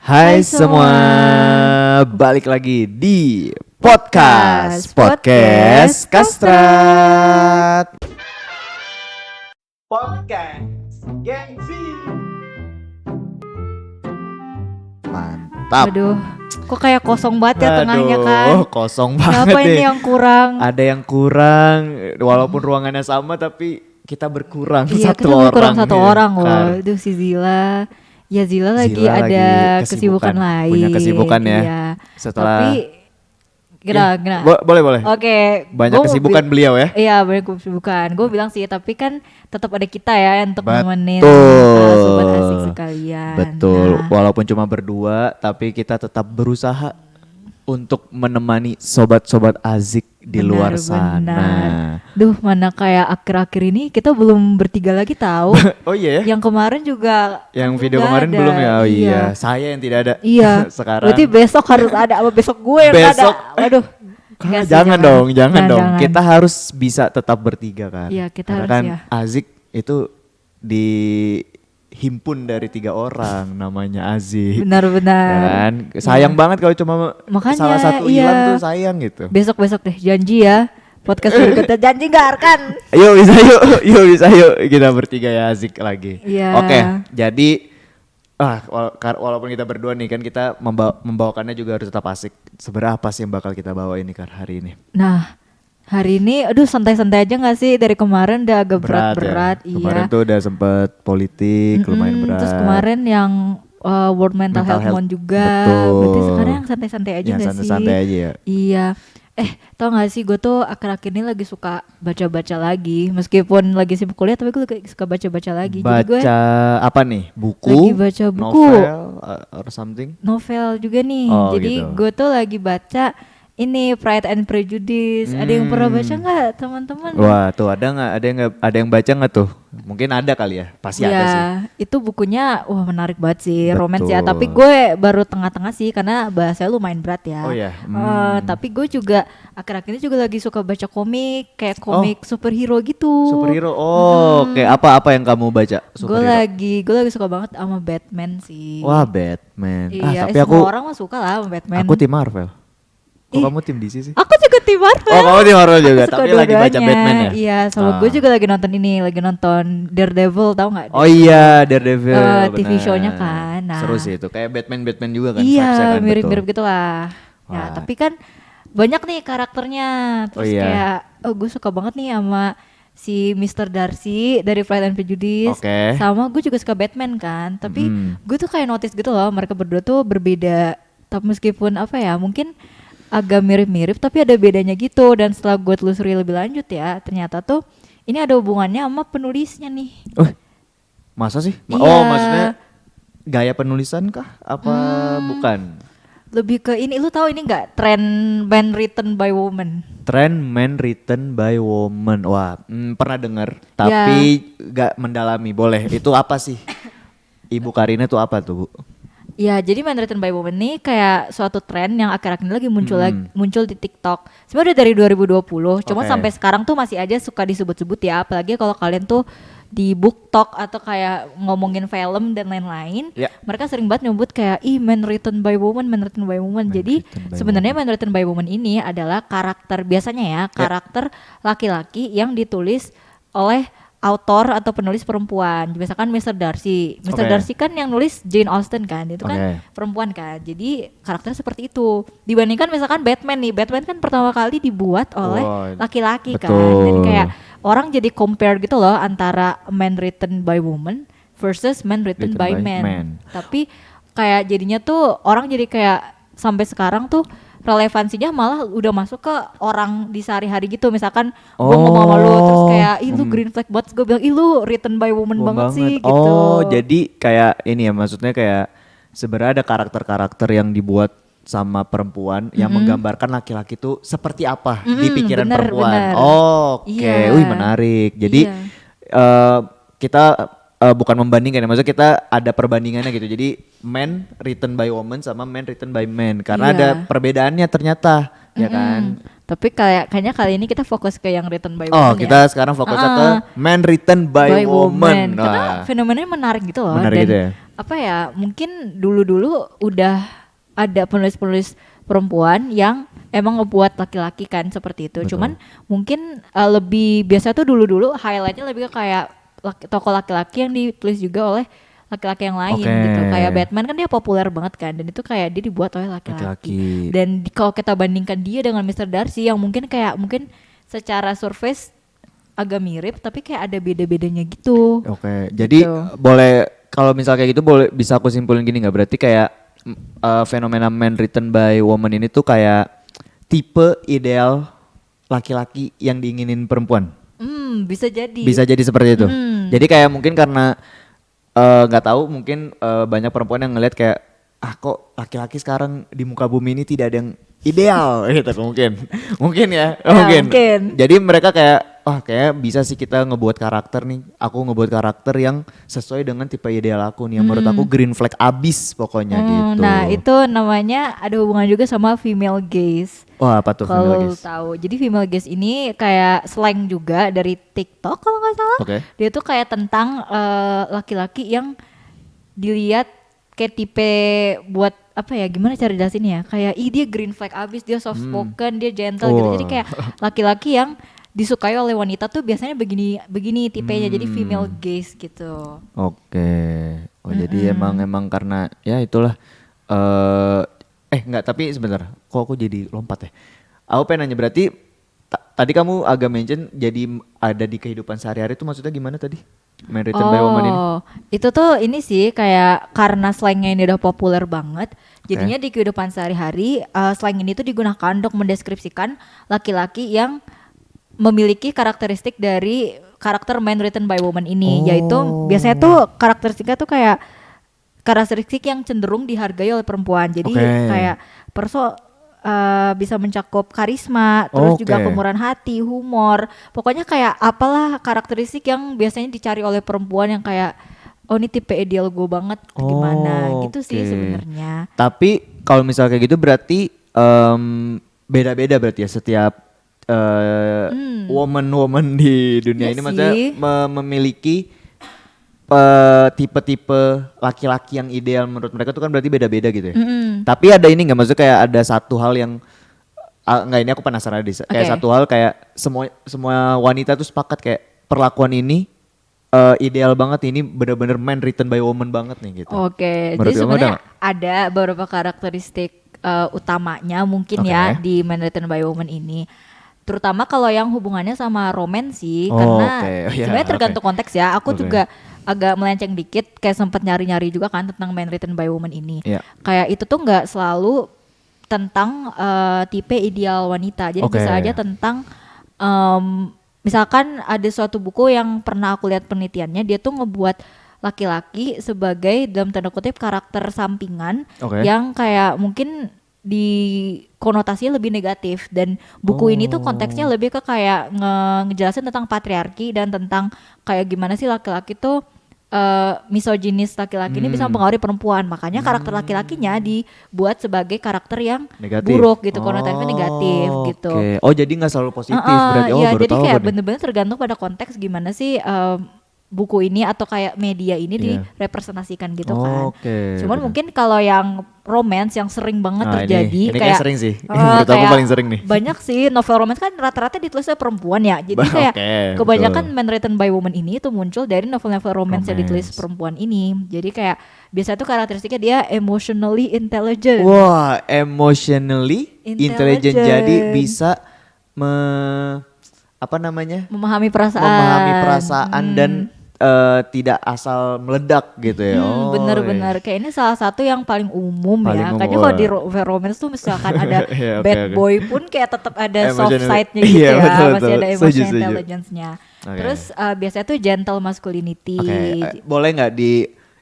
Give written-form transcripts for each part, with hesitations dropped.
Hai semua, balik lagi di podcast Kastrat. Podcast Gengsi. Mantap. Aduh, kok kayak kosong banget ya tengahnya kan? Kosong banget Kenapa deh. ini yang kurang? Ada yang kurang, walaupun ruangannya sama tapi kita berkurang Iya, satu kita orang. kurang satu ya. orang loh. Kar. Aduh si Zila. Ya Zila lagi Zila ada lagi kesibukan lain. punya kesibukan ya. Iya. Setelah Tapi gimana? boleh. Oke. Banyak gua mau kesibukan beliau ya. Iya banyak kesibukan. Gue bilang sih, tapi kan tetap ada kita ya untuk nemenin Betul. sobat asik sekalian. Betul, Nah, walaupun cuma berdua, tapi kita tetap berusaha untuk menemani sobat-sobat azik di luar sana. benar. Duh, mana kayak akhir-akhir ini kita belum bertiga lagi tahu. Oh iya ya? Yang kemarin juga Yang video nggak kemarin ada. belum ya? Oh iya, Iya. saya yang tidak ada. Iya. Sekarang. Berarti besok harus ada, apa besok gue yang nggak ada. Besok. Waduh. Kak, Nggak sih, jangan dong. Jangan. Kita harus bisa tetap bertiga kan. Iya, kita Karena harus kan ya. azik itu dihimpun dari 3 orang namanya Azik. Benar-benar. Ya kan? Sayang banget kalau cuma Makanya, salah satu iya. hilang tuh sayang gitu. Besok-besok deh, janji ya. Podcast berikutnya janji nggak Arkan? Yuk bisa yuk kita bertiga ya Azik lagi. Iya. Oke, jadi walaupun kita berdua nih kan kita membawakannya juga harus tetap asik. Seberapa apa sih yang bakal kita bawa ini Kar hari ini? Nah, hari ini aduh santai-santai aja nggak sih? Dari kemarin udah agak berat-berat. Ya? Kemarin tuh udah sempet politik lumayan berat. Terus kemarin yang World Mental Health Month juga. Betul. Berarti sekarang yang santai-santai aja Yang nggak sih? santai-santai aja ya. Iya. Tau gak sih gue tuh akhir-akhir ini lagi suka baca-baca lagi. Meskipun lagi sibuk kuliah tapi gue suka baca-baca lagi. Jadi gue Baca apa nih? Buku? lagi baca buku. Novel or something? Novel juga nih. Oh, Jadi gitu. gue tuh lagi baca ini Pride and Prejudice. Ada yang pernah baca nggak teman-teman? Wah tuh ada nggak? Ada yang baca nggak tuh? Mungkin ada kali ya. Pasti ada sih. Itu bukunya wah menarik banget sih, Betul. romance ya. Tapi gue baru tengah-tengah sih karena bahasanya lumayan berat ya. Oh ya. Tapi gue juga akhir-akhir ini juga lagi suka baca komik, kayak komik superhero gitu. Superhero. Oh, kayak apa yang kamu baca? Gue lagi suka banget sama Batman sih. Wah, Batman. Iya, Tapi semua orang mah suka lah sama Batman. aku tim Marvel. Kok kamu tim DC sih? Aku juga tim Marvel. Oh, kamu tim Marvel juga, Aku suka tapi lagi baca dua-duanya. Batman ya? Iya, sama gue juga lagi nonton Daredevil, tahu nggak? Oh iya, Daredevil. TV benar. show-nya kan. Nah. Seru sih itu. Kayak Batman juga kan. Iya, vibes-nya kan, mirip-mirip betul. gitu lah. Ya, Wah. tapi kan banyak nih karakternya. Terus Oh, iya. kayak, gue suka banget nih sama si Mr. Darcy dari Pride and Prejudice. Oke. Sama gue juga suka Batman kan. Tapi gue tuh kayak notice gitu loh, mereka berdua tuh berbeda. Tapi meskipun apa ya, mungkin agak mirip-mirip tapi ada bedanya gitu. Dan setelah gue telusuri lebih lanjut ya, ternyata tuh ini ada hubungannya sama penulisnya nih. Masa sih? Iya. Oh, maksudnya gaya penulisan kah? Apa bukan? Lebih ke ini, lu tahu ini nggak, trend man written by woman? Trend Man Written by Woman. Wah, pernah dengar, tapi gak mendalami. Boleh. Itu apa sih? Ibu Karina tuh apa tuh, Bu? Ya, jadi Man Written by Woman nih kayak suatu tren yang akhir-akhir ini lagi muncul di TikTok. Sebenarnya dari 2020, cuma Oke. sampai sekarang tuh masih aja suka disebut-sebut ya. Apalagi kalau kalian tuh di BookTok atau kayak ngomongin film dan lain-lain, Ya. mereka sering banget nyebut kayak Man Written by Woman, Man Written by Woman. Jadi Written by sebenarnya Man Written by Woman ini adalah karakter, biasanya ya, karakter laki-laki yang ditulis oleh autor atau penulis perempuan. Misalkan Mr. Darcy. Mr. Oke. Darcy kan yang nulis Jane Austen kan, itu kan Oke. perempuan kan. Jadi karakternya seperti itu. Dibandingkan misalkan Batman nih. Batman kan pertama kali dibuat oleh Oh, laki-laki kan. betul. Jadi kayak orang jadi compare gitu loh antara Man Written by Woman versus Man Written by Man. Tapi kayak jadinya tuh orang jadi kayak sampai sekarang tuh relevansinya malah udah masuk ke orang di sehari-hari gitu. Misalkan gue ngomong sama lu terus kayak ih lu green flag banget, gue bilang ih lu written by woman banget sih gitu. Oh, jadi kayak ini ya, maksudnya kayak sebenarnya ada karakter-karakter yang dibuat sama perempuan yang menggambarkan laki-laki tuh seperti apa di pikiran bener, perempuan. bener. Oh, oke. Iya. Wih, menarik. Jadi kita bukan membandingkan ya, maksudnya kita ada perbandingannya gitu. Jadi man written by woman sama man written by man karena Iya. ada perbedaannya ternyata, ya kan? Tapi kayaknya kali ini kita fokus ke yang written by Oh, woman kita sekarang fokusnya ke man written by woman. Karena fenomenanya menarik gitu loh. Menarik Dan gitu ya? apa ya, mungkin dulu-dulu udah ada penulis-penulis perempuan yang emang ngebuat laki-laki kan seperti itu. Betul. Cuman mungkin lebih biasa tuh dulu-dulu highlightnya lebih ke kayak tokoh laki-laki yang ditulis juga oleh laki-laki yang lain Oke. gitu. Kayak Batman kan dia populer banget kan, dan itu kayak dia dibuat oleh laki-laki. Laki-laki. Dan kalau kita bandingkan dia dengan Mr. Darcy yang mungkin secara surface agak mirip tapi kayak ada beda-bedanya gitu. Oke, jadi Gitu. boleh kalau misal kayak gitu boleh bisa aku simpulin gini nggak? Berarti kayak fenomena man written by woman ini tuh kayak tipe ideal laki-laki yang diinginin perempuan. Bisa jadi. Bisa jadi seperti itu. Jadi kayak mungkin karena nggak tahu mungkin banyak perempuan yang ngelihat kayak kok laki-laki sekarang di muka bumi ini tidak ada yang ideal gitu mungkin ya mungkin. Jadi mereka kayak kayak bisa sih kita ngebuat karakter nih, aku ngebuat karakter yang sesuai dengan tipe ideal aku nih yang menurut aku green flag abis pokoknya gitu. Nah itu namanya ada hubungan juga sama female gaze. Wah apa tuh female Kalau gaze? tahu, jadi female gaze ini kayak slang juga dari TikTok kalau nggak salah. Oke. Dia tuh kayak tentang laki-laki yang dilihat kayak tipe buat apa ya, gimana cara jelasinnya ya? Kayak dia green flag abis, dia soft spoken, dia gentle gitu. Jadi kayak laki-laki yang disukai oleh wanita tuh biasanya begini tipenya, jadi female gaze gitu. Oke. Jadi emang karena ya itulah enggak, tapi sebentar. Kok aku jadi lompat ya? Aku pengen nanya, berarti tadi kamu agak mention jadi ada di kehidupan sehari-hari itu maksudnya gimana tadi? Man written by woman ini? Itu tuh ini sih kayak karena slangnya ini udah populer banget, jadinya di kehidupan sehari-hari slang ini tuh digunakan untuk mendeskripsikan laki-laki yang memiliki karakteristik dari karakter man written by woman ini, yaitu biasanya tuh karakteristiknya tuh kayak karakteristik yang cenderung dihargai oleh perempuan. Jadi kayak bisa mencakup karisma, terus juga kemurahan hati, humor. Pokoknya kayak apalah karakteristik yang biasanya dicari oleh perempuan yang kayak ini tipe ideal gue banget gimana gitu sih sebenarnya. Tapi kalau misalnya kayak gitu berarti beda-beda berarti ya setiap woman di dunia ini maksudnya memiliki tipe-tipe laki-laki yang ideal menurut mereka tuh kan berarti beda-beda gitu ya. Tapi ada ini nggak, maksudnya kayak ada satu hal yang nggak, ini aku penasaran deh. Kayak satu hal kayak semua wanita tuh sepakat kayak perlakuan ini ideal banget, ini bener-bener man written by woman banget nih gitu. Oke, jadi sebenarnya ada beberapa karakteristik utamanya mungkin ya di man written by woman ini. Terutama kalau yang hubungannya sama romansi, karena sebenarnya tergantung konteks ya. Aku juga agak melenceng dikit, kayak sempat nyari-nyari juga kan tentang man written by woman ini. Kayak itu tuh nggak selalu tentang tipe ideal wanita. Jadi bisa aja tentang misalkan ada suatu buku yang pernah aku lihat penelitiannya, dia tuh ngebuat laki-laki sebagai dalam tanda kutip karakter sampingan yang kayak mungkin di konotasinya lebih negatif, dan buku ini tuh konteksnya lebih ke kayak ngejelasin tentang patriarki dan tentang kayak gimana sih laki-laki tuh misoginis laki-laki ini bisa mempengaruhi perempuan, makanya karakter laki-lakinya dibuat sebagai karakter yang negatif, buruk gitu, konotasinya negatif gitu. Oh jadi nggak selalu positif berarti? Ya jadi kayak bener-bener tergantung pada konteks gimana sih buku ini atau kayak media ini direpresentasikan gitu kan. Cuman mungkin kalau yang romance yang sering banget terjadi ini kayak sering sih. Menurut aku paling sering nih. Banyak sih novel romance kan rata-rata ditulisnya perempuan ya. Jadi kayak kebanyakan man written by woman ini itu muncul dari novel-novel romance yang ditulis perempuan ini. Jadi kayak biasa tuh karakteristiknya dia emotionally intelligent. Wah, emotionally intelligent. Jadi bisa memahami perasaan dan tidak asal meledak gitu ya. Bener-bener kayak ini salah satu yang paling umum ya. Kayaknya kalau di romance tuh misalkan ada bad boy pun kayak tetap ada soft side-nya gitu ya. Masih ada emotional intelligence-nya. Terus biasanya tuh gentle masculinity. Boleh nggak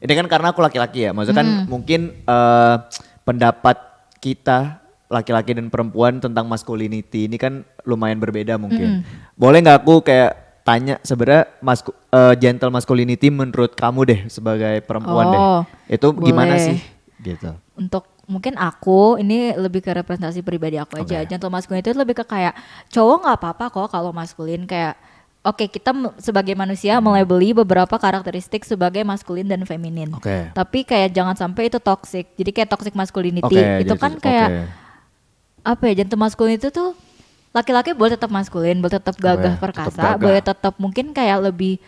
ini kan karena aku laki-laki ya. Maksudnya kan mungkin pendapat kita laki-laki dan perempuan tentang masculinity ini kan lumayan berbeda mungkin. Boleh nggak aku kayak tanya sebenarnya gentle masculinity menurut kamu deh sebagai perempuan deh, itu gimana sih gitu? Untuk mungkin aku ini lebih ke representasi pribadi aku aja. Gentle masculinity itu lebih ke kayak cowok nggak apa-apa kok kalau maskulin, kayak Oke, kita sebagai manusia melabeli beberapa karakteristik sebagai maskulin dan feminin. Oke. Tapi kayak jangan sampai itu toxic. Jadi kayak toxic masculinity Oke, itu jadi kan oke. kayak apa ya? Jantung maskulin itu tuh laki-laki boleh tetap maskulin, boleh tetap gagah Oke, tetap perkasa, gagah. boleh tetap mungkin kayak lebih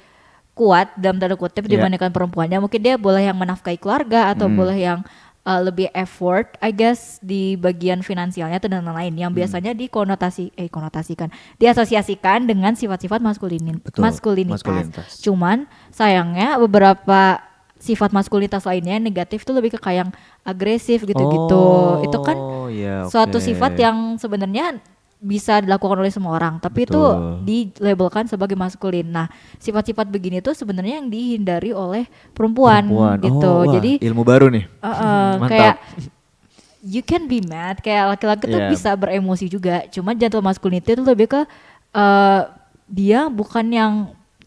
kuat dalam tanda kutip Iya. dibandingkan perempuannya. Mungkin dia boleh yang menafkahi keluarga atau boleh yang lebih effort, I guess di bagian finansialnya atau dan lain-lain yang biasanya konotasikan, diasosiasikan dengan sifat-sifat Betul, maskulinitas. maskulinitas. Cuman sayangnya beberapa sifat maskulinitas lainnya yang negatif tuh lebih ke kayak yang agresif gitu-gitu. Itu kan iya, suatu oke. sifat yang sebenarnya bisa dilakukan oleh semua orang, tapi itu Betul. dilabelkan sebagai maskulin. Nah, sifat-sifat begini tuh sebenarnya yang dihindari oleh perempuan, gitu. Oh, wah, Jadi ilmu baru nih. Mantap. kayak you can be mad, kayak laki-laki tuh Iya. bisa beremosi juga. Cuma gentle masculinity itu lebih ke dia bukan yang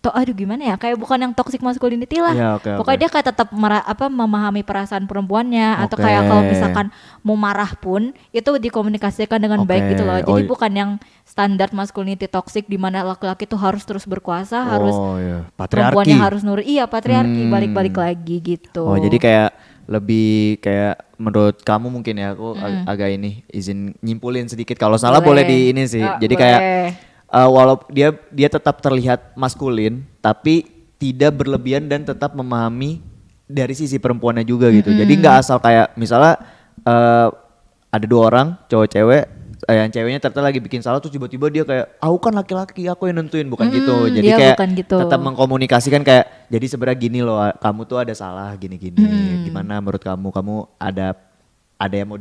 aduh gimana ya, kayak bukan yang toxic masculinity lah. Iya, oke, Pokoknya oke. dia kayak tetap memahami perasaan perempuannya atau Oke. kayak kalau misalkan mau marah pun itu dikomunikasikan dengan baik Oke. gitu loh. Oh, Jadi bukan yang standar masculinity toxic di mana laki-laki tuh harus terus berkuasa, harus Oh, iya. perempuannya Patriarki. harus nurut. Iya, patriarki balik-balik lagi gitu. Oh, jadi kayak lebih kayak menurut kamu mungkin ya, aku agak ini izin nyimpulin sedikit, kalau salah boleh di ini sih. Ah, Jadi boleh. kayak walaupun dia tetap terlihat maskulin tapi tidak berlebihan dan tetap memahami dari sisi perempuannya juga gitu. Jadi nggak asal kayak misalnya ada dua orang cowok cewek, yang ceweknya ternyata lagi bikin salah terus tiba-tiba dia kayak aku kan laki-laki, aku yang nentuin, bukan gitu. Jadi dia kayak bukan gitu. tetap mengkomunikasikan kayak jadi sebenarnya gini loh, kamu tuh ada salah gini-gini. Gimana menurut kamu ada yang mau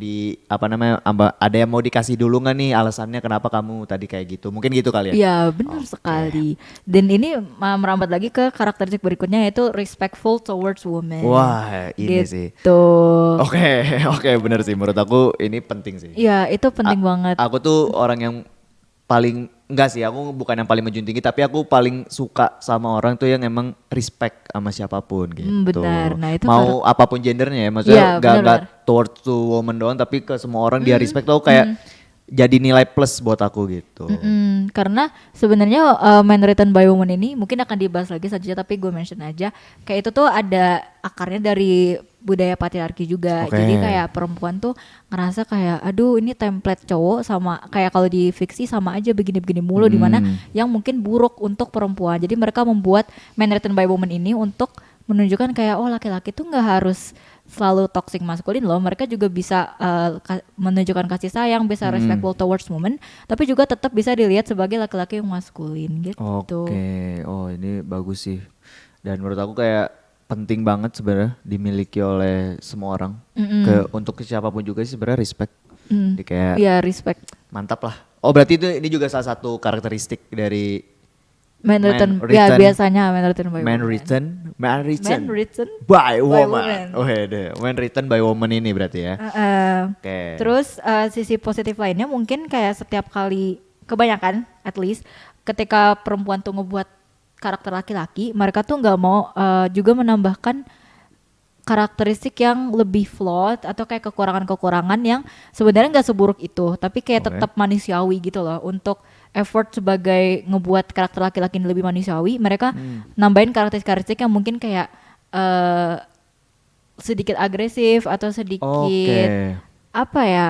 ada yang mau dikasih dulu nggak nih alasannya kenapa kamu tadi kayak gitu, mungkin gitu kali ya. Iya benar sekali. Dan ini merambat lagi ke karakteristik berikutnya yaitu respectful towards women. Wah, ini sih. Gitu. Oke, bener sih, menurut aku ini penting sih. Iya itu penting banget. Aku tuh orang yang paling enggak sih, aku bukan yang paling menjunjung tinggi, tapi aku paling suka sama orang tuh yang emang respect sama siapapun gitu. Benar. Nah, itu mau apapun gendernya ya, maksudnya Iya, enggak benar-benar. towards to woman doang, tapi ke semua orang dia respect tuh kayak jadi nilai plus buat aku gitu. Karena sebenarnya Man Written by Woman ini mungkin akan dibahas lagi selanjutnya, tapi gue mention aja kayak itu tuh ada akarnya dari budaya patriarki juga. Oke. Jadi kayak perempuan tuh ngerasa kayak aduh ini template cowok sama kayak kalau di fiksi sama aja begini-begini mulu, dimana yang mungkin buruk untuk perempuan. Jadi mereka membuat Man Written by Woman ini untuk menunjukkan kayak oh laki-laki tuh nggak harus selalu toxic maskulin loh, mereka juga bisa menunjukkan kasih sayang, bisa respectful towards women, tapi juga tetap bisa dilihat sebagai laki-laki yang maskulin gitu. Oke, oh ini bagus sih. Dan menurut aku kayak penting banget sebenarnya dimiliki oleh semua orang. Untuk siapapun juga sih sebenarnya respect. Jadi kayak Iya respect. mantap lah. Oh berarti ini juga salah satu karakteristik dari Man written, ya biasanya man written by man woman. written Man written by woman. woman. Oh deh, man written by woman ini berarti ya. Oke. Terus sisi positif lainnya mungkin kayak setiap kali, kebanyakan at least, ketika perempuan tuh ngebuat karakter laki-laki, mereka tuh nggak mau juga menambahkan karakteristik yang lebih flawed atau kayak kekurangan-kekurangan yang sebenarnya nggak seburuk itu, tapi kayak tetap manusiawi gitu loh. Untuk effort sebagai ngebuat karakter laki-laki ini lebih manusiawi, mereka nambahin karakteristik yang mungkin kayak sedikit agresif atau sedikit apa ya,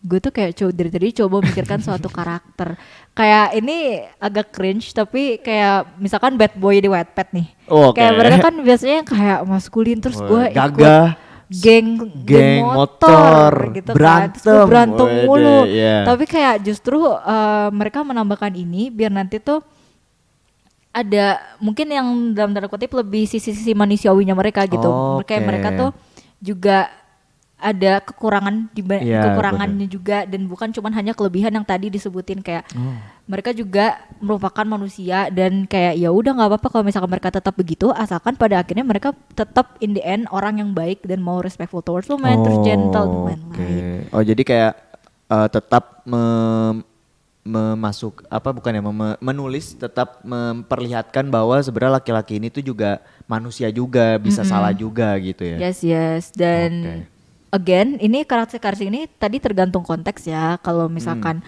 gue tuh kayak dari tadi coba mikirkan suatu karakter kayak ini agak cringe, tapi kayak misalkan bad boy di Wattpad nih, kayak mereka kan biasanya kayak maskulin, terus gue gagah, geng motor gitu kan, terus gue berantem mulu, tapi kayak justru mereka menambahkan ini biar nanti tuh ada mungkin yang dalam tanda kutip lebih sisi-sisi manusiawinya mereka gitu. Kayak mereka tuh juga ada kekurangan kekurangannya juga, dan bukan cuman hanya kelebihan yang tadi disebutin, kayak mereka juga merupakan manusia, dan kayak ya udah nggak apa-apa kalau misalkan mereka tetap begitu, asalkan pada akhirnya mereka tetap in the end orang yang baik dan mau respectful towards women, terus gentle dan lain-lain. Oh jadi kayak tetap menulis, tetap memperlihatkan bahwa sebenarnya laki-laki ini tuh juga manusia juga, bisa salah juga gitu ya. Yes, dan again ini karakter ini tadi tergantung konteks ya. Kalau misalkan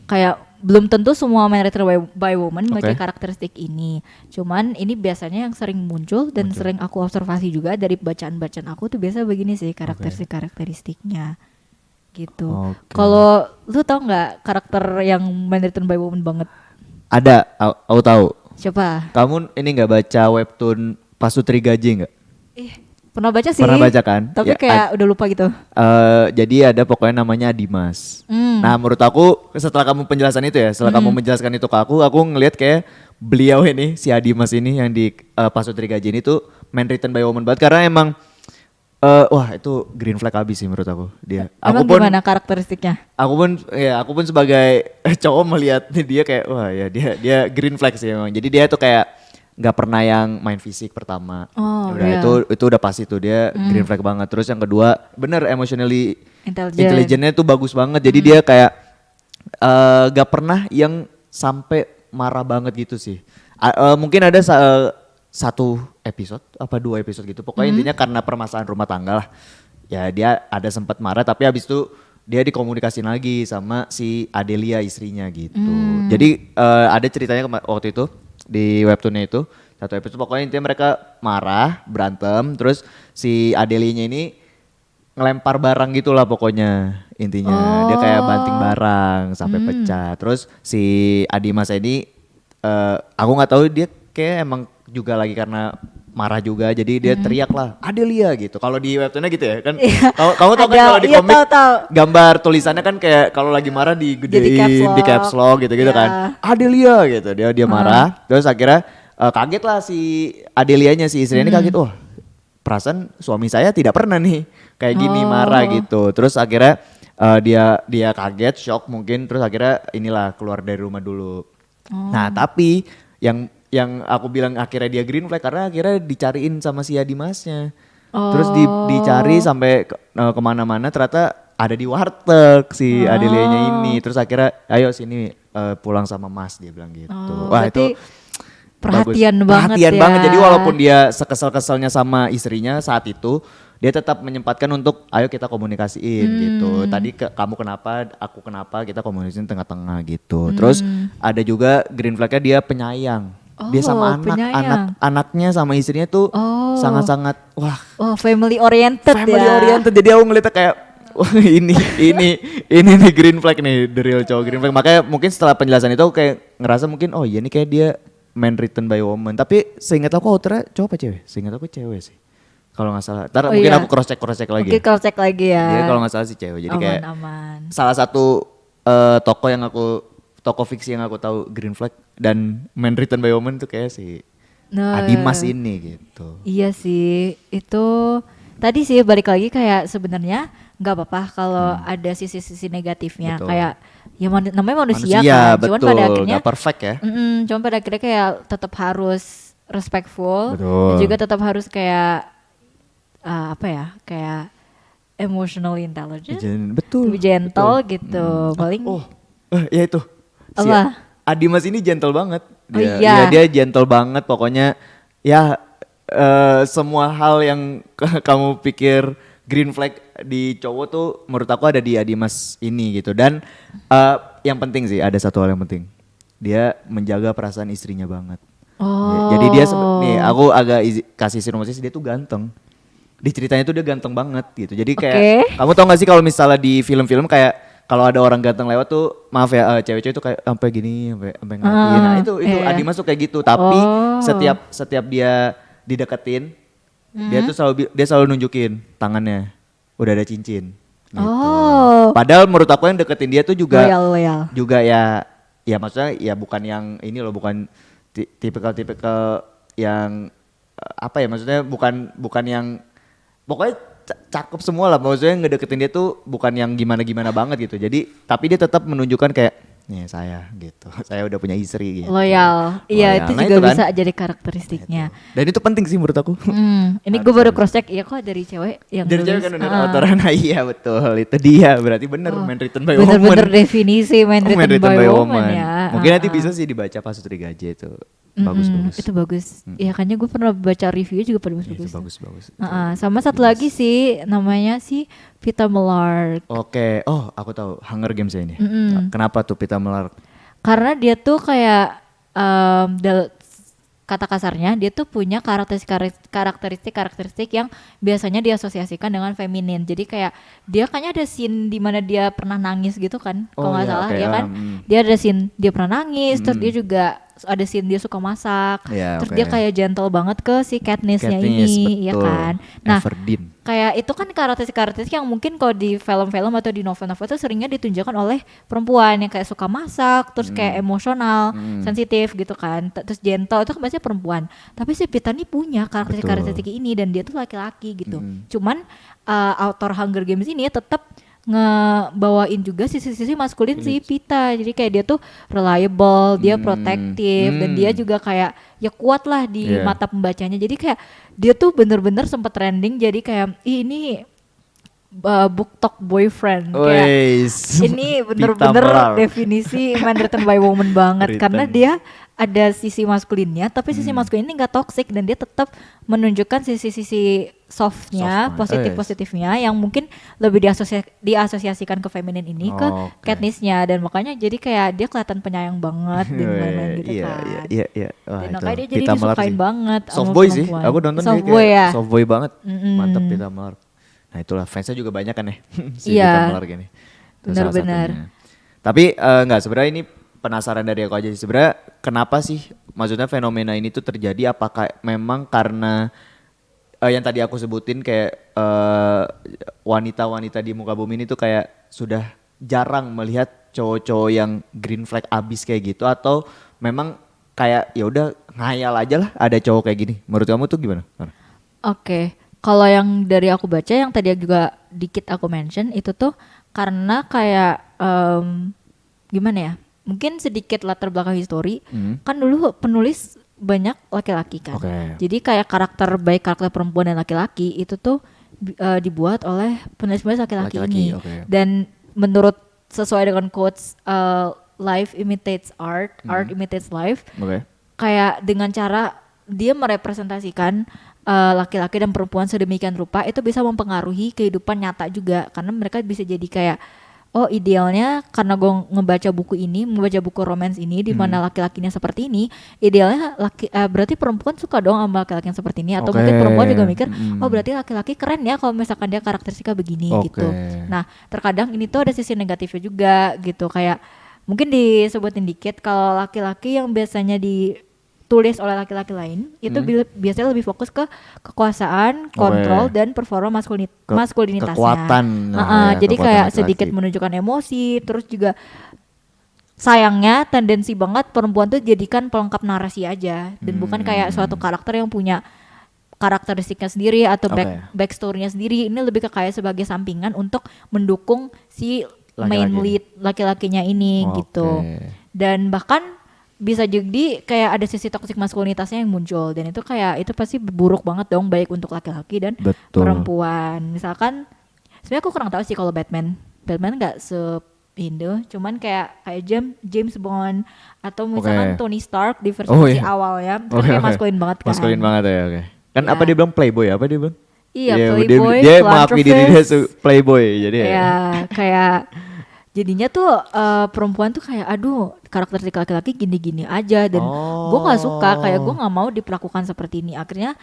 kayak belum tentu semua Man Written by Woman memiliki Oke. karakteristik ini. Cuman ini biasanya yang sering muncul dan sering aku observasi juga dari bacaan-bacaan aku tuh biasa begini sih karakteristiknya gitu. Oke. Kalau lu tau nggak karakter yang Man Written by Woman banget? Ada, aku tahu. Siapa? Kamu ini nggak baca webtoon Pasutri Gaje nggak? Pernah baca sih. Pernah baca kan? Tapi Ya, kayak udah lupa gitu. Jadi ada pokoknya namanya Dimas. Nah menurut aku setelah kamu penjelasan itu ya, setelah kamu menjelaskan itu ke aku ngelihat kayak beliau ini si Adimas ini yang di Pasutri Gaje ini tuh Man Written by Woman banget karena emang wah itu green flag abis sih menurut aku dia. Emang gimana karakteristiknya? Aku pun sebagai cowok melihat dia kayak wah ya dia green flag sih emang. Jadi dia tuh kayak nggak pernah yang main fisik pertama. Oh, udah iya. itu udah pasti tuh dia green flag banget. Terus yang kedua bener emotionally Intelligent. intelligentnya tuh bagus banget. Jadi dia kayak nggak pernah yang sampai marah banget gitu sih. Mungkin ada satu episode apa 2 episode gitu. Pokoknya intinya karena permasalahan rumah tangga lah. Ya dia ada sempat marah tapi habis itu dia dikomunikasiin lagi sama si Adelia istrinya gitu. Jadi ada ceritanya waktu itu di webtoonnya itu satu episode pokoknya intinya mereka marah berantem terus si Adelianya ini ngelempar barang gitulah pokoknya intinya dia kayak banting barang sampai pecah terus si Adimas ini aku nggak tahu dia kayak emang juga lagi karena marah juga jadi dia teriak lah Adelia gitu kalau di webtoonnya gitu ya kan kamu tahu kan Ada, kalau di iya, komik tahu. gambar tulisannya kan kayak kalau lagi marah digedein di caps lock gitu Iya. kan Adelia gitu dia marah terus akhirnya kaget lah si Adelianya si istrinya ini kaget wah perasaan suami saya tidak pernah nih kayak gini marah gitu terus akhirnya dia kaget shock mungkin terus akhirnya inilah keluar dari rumah dulu nah tapi yang aku bilang akhirnya dia green flag karena akhirnya dicariin sama si Adimasnya. Terus dicari sampai kemana-mana ternyata ada di warteg si Adelianya ini. Terus akhirnya ayo sini pulang sama Mas dia bilang gitu. Wah berarti itu perhatian bagus. banget Perhatian ya. banget. Jadi walaupun dia sekesal-kesalnya sama istrinya saat itu dia tetap menyempatkan untuk ayo kita komunikasiin gitu. Tadi kamu kenapa, aku kenapa, kita komunikasiin tengah-tengah gitu. Terus ada juga green flagnya dia penyayang. Dia sama penyayang. anaknya sama istrinya tuh sangat-sangat wah Oh, family oriented family ya. oriented. Jadi aku ngeliatnya kayak wah ini nih green flag nih, the real cowok green flag. Makanya mungkin setelah penjelasan itu aku kayak ngerasa mungkin oh iya nih kayak dia Man Written by Woman. Tapi seingat aku authornya cowok apa cewek? Seingat aku cewek sih. Kalau nggak salah. Ntar mungkin iya. aku cross check lagi. Mungkin kalau cek lagi ya. Dia kalau nggak salah sih cewek. Jadi kayak aman. salah satu toko fiksi yang aku tahu green flag dan Man Written by Woman tuh kayak si Nah, Adimas ini gitu. Iya sih, itu tadi sih balik lagi kayak sebenarnya nggak apa-apa kalau ada sisi-sisi negatifnya. Betul. Kayak ya namanya manusia kan. Cuman betul, pada akhirnya nggak perfect ya. cuman pada akhirnya kayak tetap harus respectful Betul. dan juga tetap harus kayak apa ya? Kayak emotionally intelligent, Betul. lebih gentle gitu. Paling Ya itu. Si Apa? Adimas ini gentle banget. Oh Dia, iya. ya, dia gentle banget pokoknya. Ya semua hal yang kamu pikir green flag di cowok tuh menurut aku ada di Adimas ini gitu. Dan yang penting sih ada satu hal yang penting. Dia menjaga perasaan istrinya banget. Jadi dia nih aku agak kasih sinopsis dia tuh ganteng. Di ceritanya tuh dia ganteng banget gitu. Jadi kayak kamu tau gak sih kalau misalnya di film-film kayak kalau ada orang ganteng lewat tuh maaf ya cewek-cewek tuh kayak sampai gini sampai ngeliatin. Nah itu Adimas tuh kayak gitu. Tapi setiap dia dideketin dia selalu nunjukin tangannya udah ada cincin. Gitu. Padahal menurut aku yang deketin dia tuh juga loyal. juga ya maksudnya ya bukan yang ini loh bukan tipikal yang apa ya maksudnya bukan yang pokoknya cakep semua lah maksudnya ngedeketin dia tuh bukan yang gimana banget gitu jadi tapi dia tetap menunjukkan kayak nih saya gitu saya udah punya istri gitu. Loyal. Iya itu Nah, juga itu kan. bisa jadi karakteristiknya. Dan itu penting sih menurut aku. Ini gue baru cross check ya kok dari cewek yang Dari cewek nulis. kan udah autoran iya betul itu dia berarti bener Man Written by Woman. Bener-bener definisi Man Man Written by Woman ya. Mungkin nanti bisa sih dibaca Pasutri Gaje itu bagus. Itu bagus. Ya kayaknya gue pernah baca review juga pada Itu bagus. bagus. Sama satu lagi sih namanya si Peeta Mellark. Oke, oh aku tahu Hunger Games ya ini. Kenapa tuh Peeta Mellark? Karena dia tuh kayak kata kasarnya dia tuh punya karakteristik yang biasanya diasosiasikan dengan feminin. Jadi kayak dia kayaknya ada scene di mana dia pernah nangis gitu kan, kalau nggak salah ya kan. Dia ada scene dia pernah nangis, terus dia juga ada scene dia suka masak, terus dia kayak gentle banget ke si Katniss-nya ini, ya kan. Nah, Everdeen. Kayak itu kan karakteristik yang mungkin kalau di film-film atau di novel-novel itu seringnya ditunjukkan oleh perempuan yang kayak suka masak, terus kayak emosional, sensitif gitu kan, terus gentle, itu kan biasanya perempuan. Tapi si Pita nih punya karakteristik ini dan dia tuh laki-laki gitu. Cuman author Hunger Games ini tetap ngebawain juga sisi-sisi maskulin si Pita. Jadi kayak dia tuh reliable, dia protektif, dan dia juga kayak ya kuat lah di mata pembacanya. Jadi kayak dia tuh bener-bener sempet trending, jadi kayak ini book talk boyfriend. Kayak ini bener-bener definisi man written by woman banget. Karena dia ada sisi maskulinnya, tapi sisi maskulin ini gak toxic, dan dia tetap menunjukkan sisi-sisi softnya, positifnya yang mungkin lebih diasosiasikan ke feminin ini, ke Katniss-nya, dan makanya jadi kayak dia kelihatan penyayang banget di mana gitu kan. Iya. Dan makanya dia jadi disukain banget soft boy sih, aku nonton soft dia boy kayak ya. soft boy banget. Mantep Peeta Mellark. Nah itulah fansnya juga banyak kan ya si Peeta Mellark ini. Benar-benar. Tapi enggak, sebenarnya ini penasaran dari aku aja sih. Sebenarnya kenapa sih maksudnya fenomena ini tuh terjadi? Apakah memang karena yang tadi aku sebutin kayak wanita-wanita di muka bumi ini tuh kayak sudah jarang melihat cowok-cowok yang green flag abis kayak gitu, atau memang kayak ya udah ngayal aja lah ada cowok kayak gini? Menurut kamu tuh gimana? Oke. Kalau yang dari aku baca, yang tadi juga dikit aku mention itu tuh karena kayak gimana ya? Mungkin sedikit latar belakang histori. Kan dulu penulis banyak laki-laki kan. Jadi kayak baik karakter perempuan dan laki-laki itu tuh dibuat oleh penulis-penulis laki-laki ini. Dan menurut sesuai dengan quotes life imitates art, art imitates life. Kayak dengan cara dia merepresentasikan laki-laki dan perempuan sedemikian rupa, itu bisa mempengaruhi kehidupan nyata juga, karena mereka bisa jadi kayak oh idealnya karena gue membaca buku romance ini di mana laki-lakinya seperti ini, idealnya berarti perempuan suka dong sama laki-laki yang seperti ini, atau mungkin perempuan juga mikir oh berarti laki-laki keren ya kalau misalkan dia karakteristiknya begini gitu. Nah terkadang ini tuh ada sisi negatifnya juga gitu, kayak mungkin disebutin dikit kalau laki-laki yang biasanya ditulis oleh laki-laki lain itu biasanya lebih fokus ke kekuasaan, kontrol, dan performa maskulinitasnya. Kekuatan. Jadi kekuatan kayak laki-laki. sedikit menunjukkan emosi, terus juga sayangnya tendensi banget perempuan tuh jadikan pelengkap narasi aja, dan bukan kayak suatu karakter yang punya karakteristiknya sendiri atau backstory-nya sendiri. Ini lebih ke kayak sebagai sampingan untuk mendukung si main lead laki-lakinya ini gitu. Dan bahkan bisa jadi kayak ada sisi toksik maskulinitasnya yang muncul, dan itu kayak itu pasti buruk banget dong, baik untuk laki-laki dan perempuan. Misalkan sebenarnya aku kurang tahu sih kalau Batman nggak se-Indo, cuman kayak James Bond atau misalkan Tony Stark di versi awal ya, kan kayak maskulin banget kan. Maskulin banget ya, Kan apa dia bilang playboy, apa dia bilang? Iya, playboy, dia mengakui diri dia playboy, jadi kayak jadinya tuh perempuan tuh kayak aduh karakteristik laki-laki gini-gini aja, dan gue nggak suka, kayak gue nggak mau diperlakukan seperti ini. Akhirnya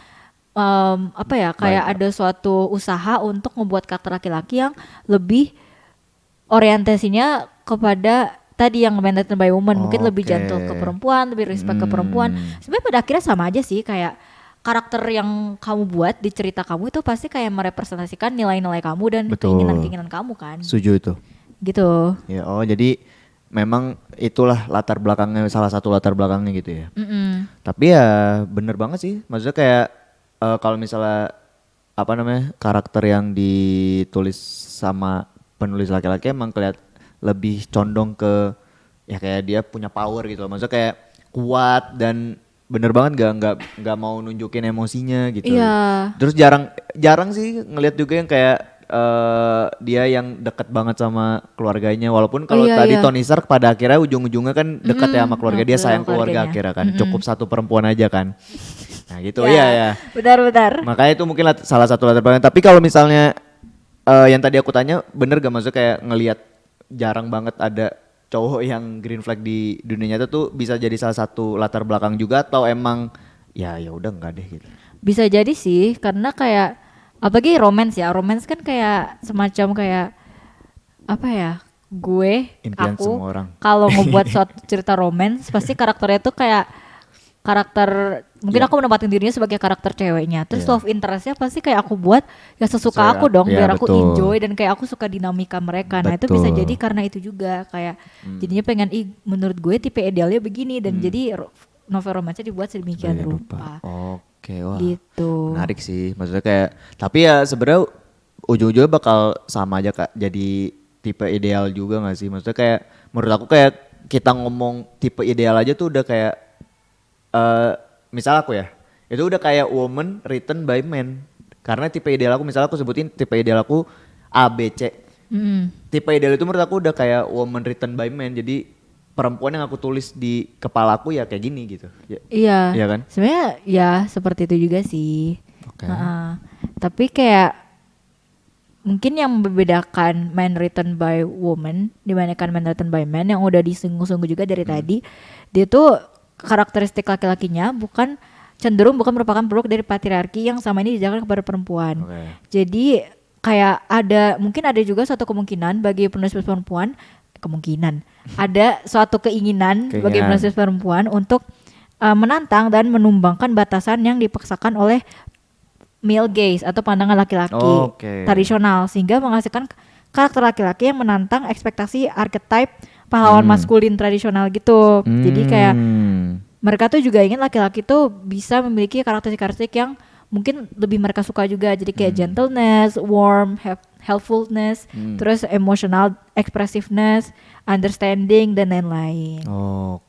kayak ada suatu usaha untuk membuat karakter laki-laki yang lebih orientasinya kepada tadi yang man written by woman, mungkin lebih gentle ke perempuan, lebih respect ke perempuan. Sebenarnya pada akhirnya sama aja sih, kayak karakter yang kamu buat di cerita kamu itu pasti kayak merepresentasikan nilai-nilai kamu dan keinginan-keinginan kamu kan. Setuju itu. Gitu. Ya, jadi memang itulah salah satu latar belakangnya gitu ya. Tapi ya bener banget sih, maksudnya kayak kalau misalnya karakter yang ditulis sama penulis laki-laki emang lebih condong ke ya kayak dia punya power gitu loh, maksudnya kayak kuat dan bener banget nggak mau nunjukin emosinya gitu. Terus jarang sih ngelihat juga yang kayak dia yang deket banget sama keluarganya, walaupun kalau tadi Tony Stark pada akhirnya ujung-ujungnya kan deket ya sama keluarga, dia sayang keluarga akhirnya kan, cukup satu perempuan aja kan. Nah gitu ya. Benar. Makanya itu mungkin salah satu latar belakang. Tapi kalau misalnya yang tadi aku tanya bener gak, maksudnya kayak ngelihat jarang banget ada cowok yang green flag di dunia nyata tuh bisa jadi salah satu latar belakang juga atau emang ya udah enggak deh gitu. Bisa jadi sih karena kayak apalagi romance ya. Romance kan kayak semacam kayak apa ya? Gue Impian aku semua orang. kalau ngebuat suatu cerita romance pasti karakternya tuh kayak karakter mungkin aku menempatin dirinya sebagai karakter ceweknya. Terus love interestnya pasti kayak aku buat ya sesuka Saya- aku dong iya, biar aku betul. enjoy dan kayak aku suka dinamika mereka. Nah itu bisa Betul. jadi karena itu juga kayak jadinya pengen menurut gue tipe idealnya begini dan jadi novel romansa dibuat sedemikian Iya, rupa. Oke, wah. Gitu. Menarik sih. Maksudnya kayak tapi ya sebenarnya ujung-ujungnya bakal sama aja Kak. Jadi tipe ideal juga gak sih? Maksudnya kayak menurut aku kayak kita ngomong tipe ideal aja tuh udah kayak misal aku ya, itu udah kayak woman written by men. Karena tipe ideal aku, misalnya aku sebutin tipe ideal aku A, B, C. Tipe ideal itu menurut aku udah kayak woman written by men. Jadi perempuan yang aku tulis di kepala aku ya kayak gini gitu. Iya. Iya kan? Sebenarnya ya seperti itu juga sih. Oke. Tapi kayak mungkin yang membedakan man written by woman dibandingkan man written by man yang udah disinggung-singgung juga dari tadi, dia tuh karakteristik laki-lakinya cenderung bukan merupakan produk dari patriarki yang sama ini dijalankan kepada perempuan. Oke. Jadi kayak mungkin ada juga suatu kemungkinan bagi penulis perempuan ada suatu keinginan bagi penulis perempuan untuk menantang dan menumbangkan batasan yang dipaksakan oleh male gaze atau pandangan laki-laki tradisional sehingga menghasilkan karakter laki-laki yang menantang ekspektasi archetype pahlawan maskulin tradisional gitu. Jadi kayak mereka tuh juga ingin laki-laki tuh bisa memiliki karakteristik yang mungkin lebih mereka suka juga. Jadi kayak gentleness, warm, helpfulness, terus emotional expressiveness, understanding dan lain-lain.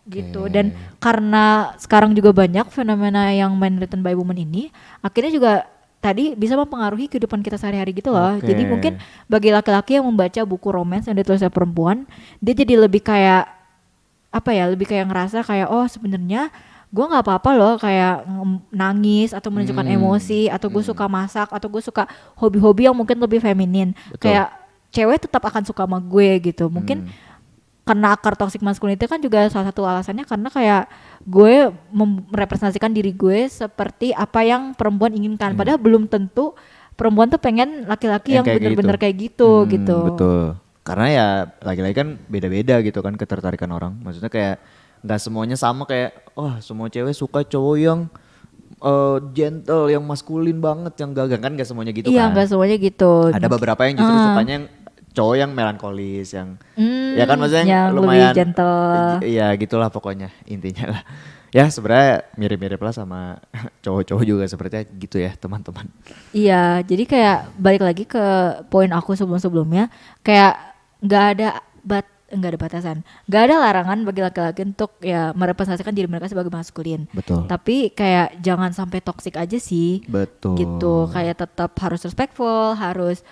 Gitu. Dan karena sekarang juga banyak fenomena yang man written by woman ini, akhirnya juga tadi bisa mempengaruhi kehidupan kita sehari-hari gitu loh. Jadi mungkin bagi laki-laki yang membaca buku romance yang ditulis oleh perempuan, dia jadi lebih kayak lebih kayak ngerasa kayak oh sebenarnya gue nggak apa-apa loh kayak nangis atau menunjukkan emosi atau gue suka masak atau gue suka hobi-hobi yang mungkin lebih feminin. Kayak cewek tetap akan suka sama gue gitu. Mungkin karena akar toxic masculinity kan juga salah satu alasannya karena kayak gue merepresentasikan diri gue seperti apa yang perempuan inginkan. Padahal belum tentu perempuan tuh pengen laki-laki yang bener-bener kayak gitu gitu. Betul. Karena ya lagi-lagi kan beda-beda gitu kan ketertarikan orang. Maksudnya kayak nggak semuanya sama kayak semua cewek suka cowok yang gentle, yang maskulin banget, yang gagah kan nggak semuanya gitu kan. Iya nggak semuanya gitu. Ada beberapa yang justru sukanya yang cowok yang melankolis, yang ya kan maksudnya yang lumayan lebih gentle. Iya gitulah pokoknya intinya lah. Ya sebenarnya mirip-mirip lah sama cowok-cowok juga sepertinya gitu ya teman-teman. Iya, jadi kayak balik lagi ke poin aku sebelum-sebelumnya, kayak nggak ada batasan, nggak ada larangan bagi laki-laki untuk ya merepresentasikan diri mereka sebagai maskulin. Betul. Tapi kayak jangan sampai toksik aja sih. Betul. Gitu, kayak tetap harus respectful, harus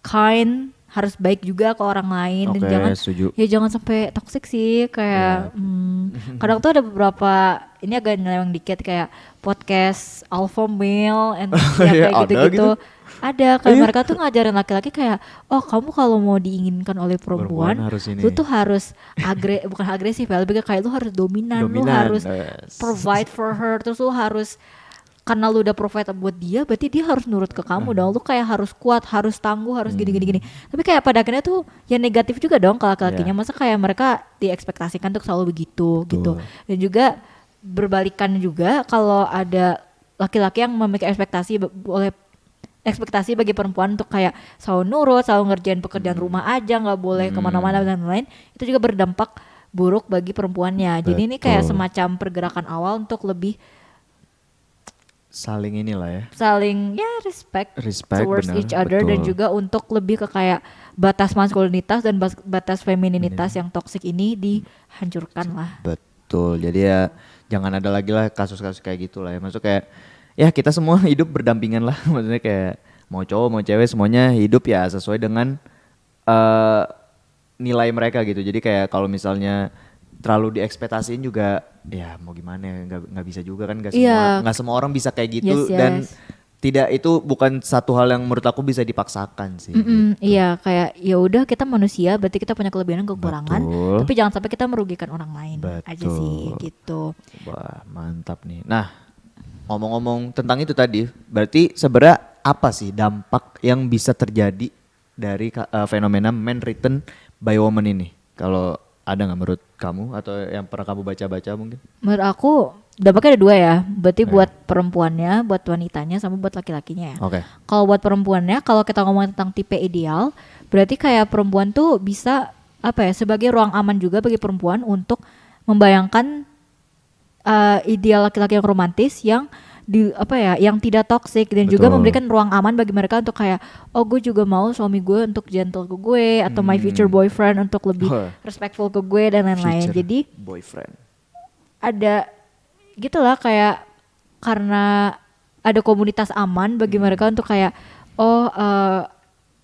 kind, harus baik juga ke orang lain dan jangan sampai toksik sih kayak kadang tuh ada beberapa ini agak nyeleweng dikit kayak podcast alpha male and ya, kayak gitu-gitu. Ada kayak mereka tuh ngajarin laki-laki kayak kamu kalau mau diinginkan oleh perempuan lu tuh harus bukan agresif ya, lebih kayak lu harus dominan. Lu harus provide for her, terus lu harus karena lu udah provide buat dia, berarti dia harus nurut ke kamu dong. Lu kayak harus kuat, harus tangguh, harus gini. Tapi kayak pada akhirnya tuh ya negatif juga dong ke laki-lakinya. Masa kayak mereka diekspektasikan untuk selalu begitu gitu. Dan juga berbalikan juga kalau ada laki-laki yang memiliki ekspektasi bagi perempuan untuk kayak selalu nurut, selalu ngerjain pekerjaan rumah aja, nggak boleh kemana-mana dan lain-lain, itu juga berdampak buruk bagi perempuannya. Jadi ini kayak semacam pergerakan awal untuk lebih saling respect towards each other, dan juga untuk lebih ke kayak batas maskulinitas dan batas femininitas yang toksik ini dihancurkan lah. Betul. Jadi ya jangan ada lagi lah kasus-kasus kayak gitu lah ya. Maksudnya kayak ya kita semua hidup berdampingan lah. Maksudnya kayak mau cowok mau cewek semuanya hidup ya sesuai dengan nilai mereka gitu. Jadi kayak kalau misalnya terlalu diekspektasiin juga ya mau gimana ya, nggak bisa juga kan, nggak semua orang bisa kayak gitu. Dan tidak, itu bukan satu hal yang menurut aku bisa dipaksakan sih. Iya, kayak ya udah kita manusia, berarti kita punya kelebihan dan kekurangan, Betul. tapi jangan sampai kita merugikan orang lain aja sih Betul. gitu. Wah, mantap nih. Nah, ngomong-ngomong tentang itu tadi, berarti sebenarnya apa sih dampak yang bisa terjadi dari fenomena men written by woman ini? Kalau ada nggak menurut kamu atau yang pernah kamu baca-baca mungkin? Menurut aku dampaknya ada dua ya, berarti buat perempuannya, buat wanitanya, sama buat laki-lakinya ya. Oke. Kalau buat perempuannya, kalau kita ngomong tentang tipe ideal, berarti kayak perempuan tuh bisa apa ya, sebagai ruang aman juga bagi perempuan untuk membayangkan ideal laki-laki yang romantis yang yang tidak toksik dan juga Betul. memberikan ruang aman bagi mereka untuk kayak oh gue juga mau suami gue untuk gentle ke gue atau my future boyfriend untuk lebih respectful ke gue dan lain-lain. Future Jadi boyfriend. ada gitulah kayak karena ada komunitas aman bagi mereka untuk kayak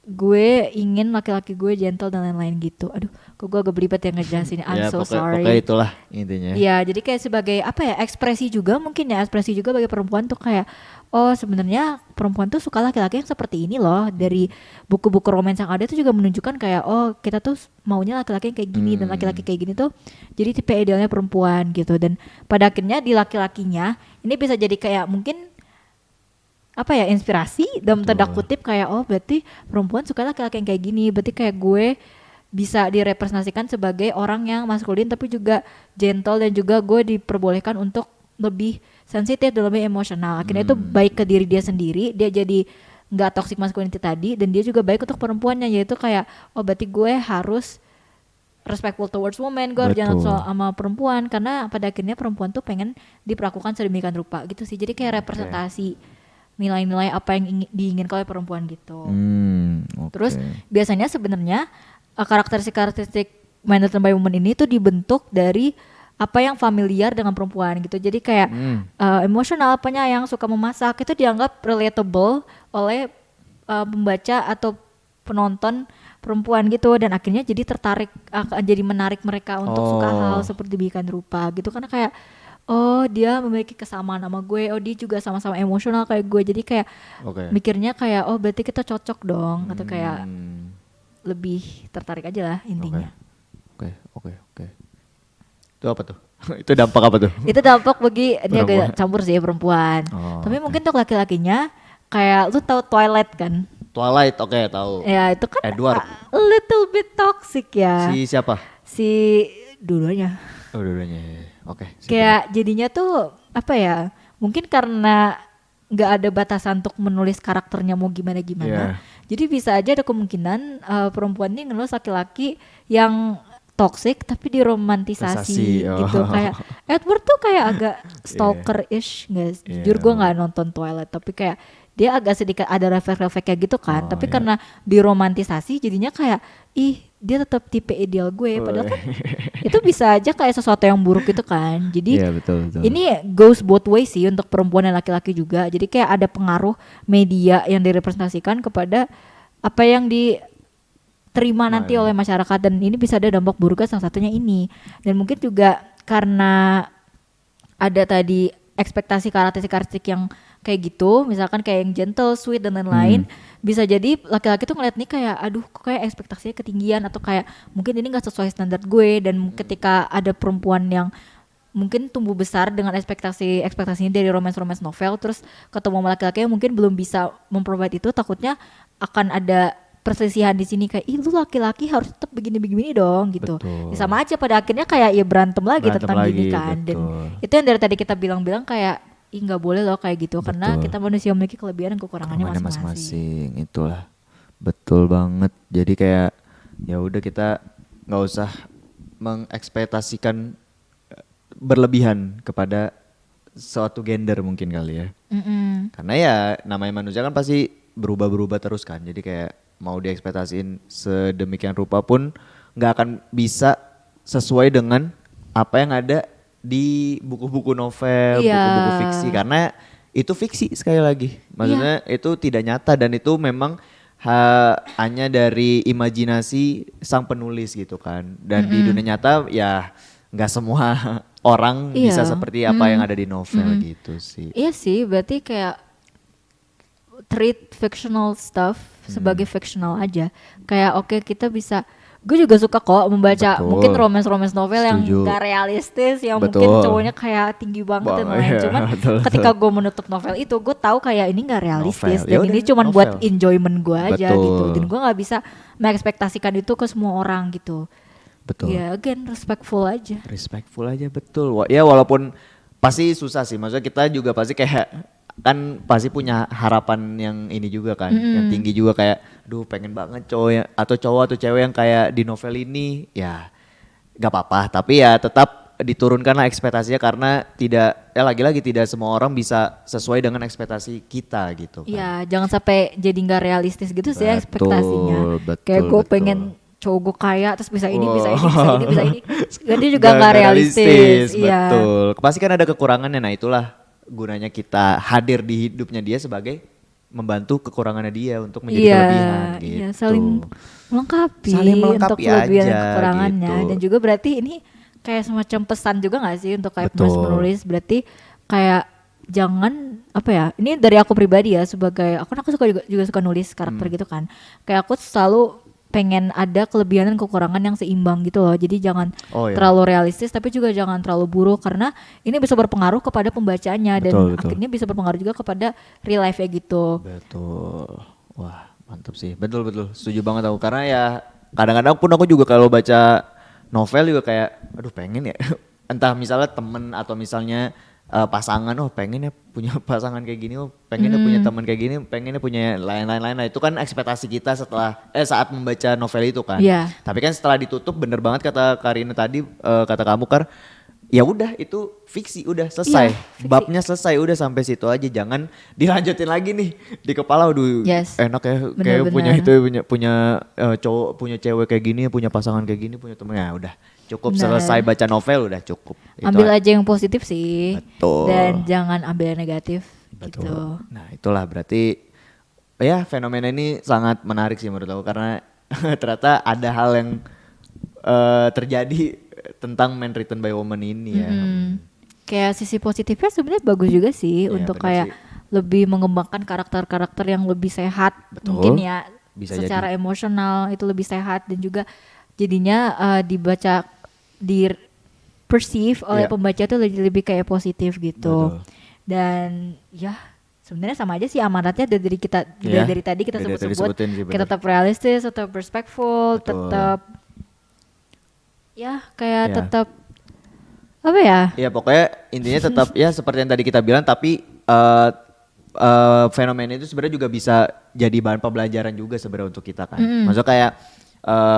gue ingin laki-laki gue gentle dan lain-lain gitu. Aduh, kok gue agak belibet yang ngejelasin. I'm Ya, so sorry. pokoknya itulah intinya. Iya, jadi kayak sebagai ekspresi juga mungkin ya, ekspresi juga bagi perempuan tuh kayak oh sebenarnya perempuan tuh suka laki-laki yang seperti ini loh. Dari buku-buku romans yang ada tuh juga menunjukkan kayak oh kita tuh maunya laki-laki yang kayak gini dan laki-laki kayak gini tuh jadi tipe idealnya perempuan gitu. Dan pada akhirnya di laki-lakinya ini bisa jadi kayak mungkin inspirasi dalam tanda kutip kayak oh berarti perempuan suka laki-laki yang kayak gini, berarti kayak gue bisa direpresentasikan sebagai orang yang maskulin tapi juga gentle dan juga gue diperbolehkan untuk lebih sensitif dan lebih emosional. Akhirnya itu baik ke diri dia sendiri, dia jadi nggak toxic masculinity tadi, dan dia juga baik untuk perempuannya, yaitu kayak oh berarti gue harus respectful towards women, gue harus jangan sama perempuan karena pada akhirnya perempuan tuh pengen diperlakukan sedemikian rupa gitu sih. Jadi kayak representasi nilai-nilai apa yang diinginkan oleh perempuan gitu. Terus biasanya sebenarnya karakteristik men written by woman ini tuh dibentuk dari apa yang familiar dengan perempuan gitu. Jadi kayak emosional, penyayang, suka memasak itu dianggap relatable oleh pembaca atau penonton perempuan gitu, dan akhirnya jadi tertarik, jadi menarik mereka untuk suka hal seperti demikian rupa gitu, karena kayak oh dia memiliki kesamaan sama gue, oh dia juga sama-sama emosional kayak gue, jadi kayak mikirnya kayak oh berarti kita cocok dong, atau kayak lebih tertarik aja lah intinya. Oke. Itu apa tuh? Itu dampak apa tuh? Itu dampak bagi dia agak campur sih perempuan. Tapi mungkin untuk laki-lakinya kayak lu tahu Twilight kan? Twilight, oke, tahu. Ya itu kan Edward. A little bit toxic ya. Si siapa? Si dua-duanya. Oh, dua-duanya. Oke. Kayak jadinya tuh mungkin karena nggak ada batasan untuk menulis karakternya mau gimana-gimana. Jadi bisa aja ada kemungkinan perempuan ini ngeluh laki-laki yang toxic tapi diromantisasi gitu. Kayak Edward tuh kayak agak stalker-ish, jujur gue nggak nonton Twilight, tapi kayak dia agak sedikit ada refleks-refleks kayak gitu kan. Tapi karena diromantisasi jadinya kayak dia tetap tipe ideal gue, padahal kan itu bisa aja kayak sesuatu yang buruk gitu kan. Jadi betul. ini goes both ways sih untuk perempuan dan laki-laki juga. Jadi kayak ada pengaruh media yang direpresentasikan kepada apa yang diterima nanti oleh masyarakat, dan ini bisa ada dampak buruknya, salah satunya ini. Dan mungkin juga karena ada tadi ekspektasi karakteristik yang kayak gitu, misalkan kayak yang gentle, sweet dan lain-lain, bisa jadi laki-laki tuh ngeliat nih kayak aduh kok kayak ekspektasinya ketinggian, atau kayak mungkin ini gak sesuai standar gue. Dan ketika ada perempuan yang mungkin tumbuh besar dengan ekspektasinya dari romance novel, terus ketemu sama laki-laki yang mungkin belum bisa memprovide itu, takutnya akan ada perselisihan di sini kayak lu laki-laki harus tetap begini-begini dong gitu. Ya sama aja pada akhirnya kayak berantem lagi tentang gini kan. Dan itu yang dari tadi kita bilang kayak nggak boleh loh kayak gitu, karena kita manusia memiliki kelebihan dan kekurangannya masing-masing. Itulah betul banget. Jadi kayak ya udah kita nggak usah mengekspektasikan berlebihan kepada suatu gender mungkin kali ya. Karena ya namanya manusia kan pasti berubah terus kan. Jadi kayak mau diekspektasiin sedemikian rupa pun nggak akan bisa sesuai dengan apa yang ada di buku-buku novel, buku-buku fiksi, karena itu fiksi sekali lagi. Maksudnya itu tidak nyata, dan itu memang hanya dari imajinasi sang penulis gitu kan. Dan di dunia nyata ya nggak semua orang bisa seperti apa yang ada di novel gitu sih. Iya sih, berarti kayak treat fictional stuff sebagai fictional aja. Kayak oke, kita bisa, gue juga suka kok membaca Betul. mungkin romance novel yang Setuju. gak realistis, yang Betul. mungkin cowoknya kayak tinggi banget dan lain. Iya, Cuman betul, ketika gue menutup novel itu, gue tahu kayak ini gak realistis Novel. dan Yaudah, ini cuman novel. buat enjoyment gue aja Betul. gitu. Dan gue nggak bisa mengekspektasikan itu ke semua orang gitu. Betul. Ya again, respectful aja. Respectful aja betul. Ya walaupun pasti susah sih. Maksudnya kita juga pasti kayak kan pasti punya harapan yang ini juga kan, yang tinggi juga kayak, duh pengen banget cowok yang, atau cowok atau cewek yang kayak di novel ini, ya gak apa-apa. Tapi ya tetap diturunkanlah ekspektasinya karena tidak, ya lagi-lagi tidak semua orang bisa sesuai dengan ekspektasi kita gitu kan. Ya jangan sampai jadi nggak realistis gitu sih ekspektasinya. Betul, Kayak gue betul. pengen cowok gue kaya terus bisa ini, bisa ini, Wow. bisa ini, bisa ini. Jadi juga nggak realistis. Iya. Betul. Pasti kan ada kekurangannya. Nah itulah gunanya kita hadir di hidupnya dia sebagai membantu kekurangannya dia untuk menjadi kelebihan gitu. Iya, saling melengkapi, Saling melengkapi untuk kelebihan dan aja, kekurangannya. gitu. Dan juga berarti ini kayak semacam pesan juga gak sih untuk kayak Betul. penulis-penulis, berarti kayak jangan apa ya, ini dari aku pribadi ya, sebagai aku suka juga suka nulis karakter gitu kan. Kayak aku selalu pengen ada kelebihan dan kekurangan yang seimbang gitu loh. Jadi jangan Oh, iya. terlalu realistis tapi juga jangan terlalu buruk, karena ini bisa berpengaruh kepada pembacanya dan Betul, betul. akhirnya bisa berpengaruh juga kepada real life-nya gitu. Betul. Wah, mantap sih. Betul. Setuju banget aku karena ya kadang-kadang pun aku juga kalau baca novel juga kayak aduh pengen ya. Entah misalnya temen atau misalnya pasangan, oh pengen ya punya pasangan kayak gini, oh pengen ya punya teman kayak gini, pengen ya punya lain-lain. Nah, itu kan ekspektasi kita setelah saat membaca novel itu kan. Iya. Tapi kan setelah ditutup bener banget kata Karina tadi, kata kamu Kar, ya udah itu fiksi, udah selesai. Iya, fiksi. Babnya selesai, udah sampai situ aja, jangan dilanjutin lagi nih di kepala. Aduh, Yes. enak ya kayak Bener-bener. punya itu, punya cowok, punya cewek kayak gini, punya pasangan kayak gini, punya temen, ya udah cukup. Bener. Selesai baca novel udah cukup. Itu Ambil aja yang positif sih. Betul. Dan jangan ambil yang negatif. Betul. Gitu. Nah itulah berarti ya fenomena ini sangat menarik sih menurut aku karena ternyata ada hal yang terjadi tentang Man Written by Woman ini ya. Kayak sisi positifnya sebenarnya bagus juga sih Iya, untuk benar kayak sih. lebih mengembangkan karakter-karakter yang lebih sehat. Betul. Mungkin ya Bisa secara emosional itu lebih sehat dan juga jadinya dibaca, di perceive oleh Iya. pembaca tuh lebih kayak positif gitu. Betul. Dan ya sebenarnya sama aja sih amanatnya dari kita, Iya, dari tadi kita dari tadi sebut-sebut, sebutin sih, kita benar. tetap realistis, tetap respectful, Betul. tetap ya kayak Iya. tetap apa ya? Ya pokoknya intinya tetap ya seperti yang tadi kita bilang tapi fenomena itu sebenarnya juga bisa jadi bahan pembelajaran juga sebenarnya untuk kita kan. Maksudnya kayak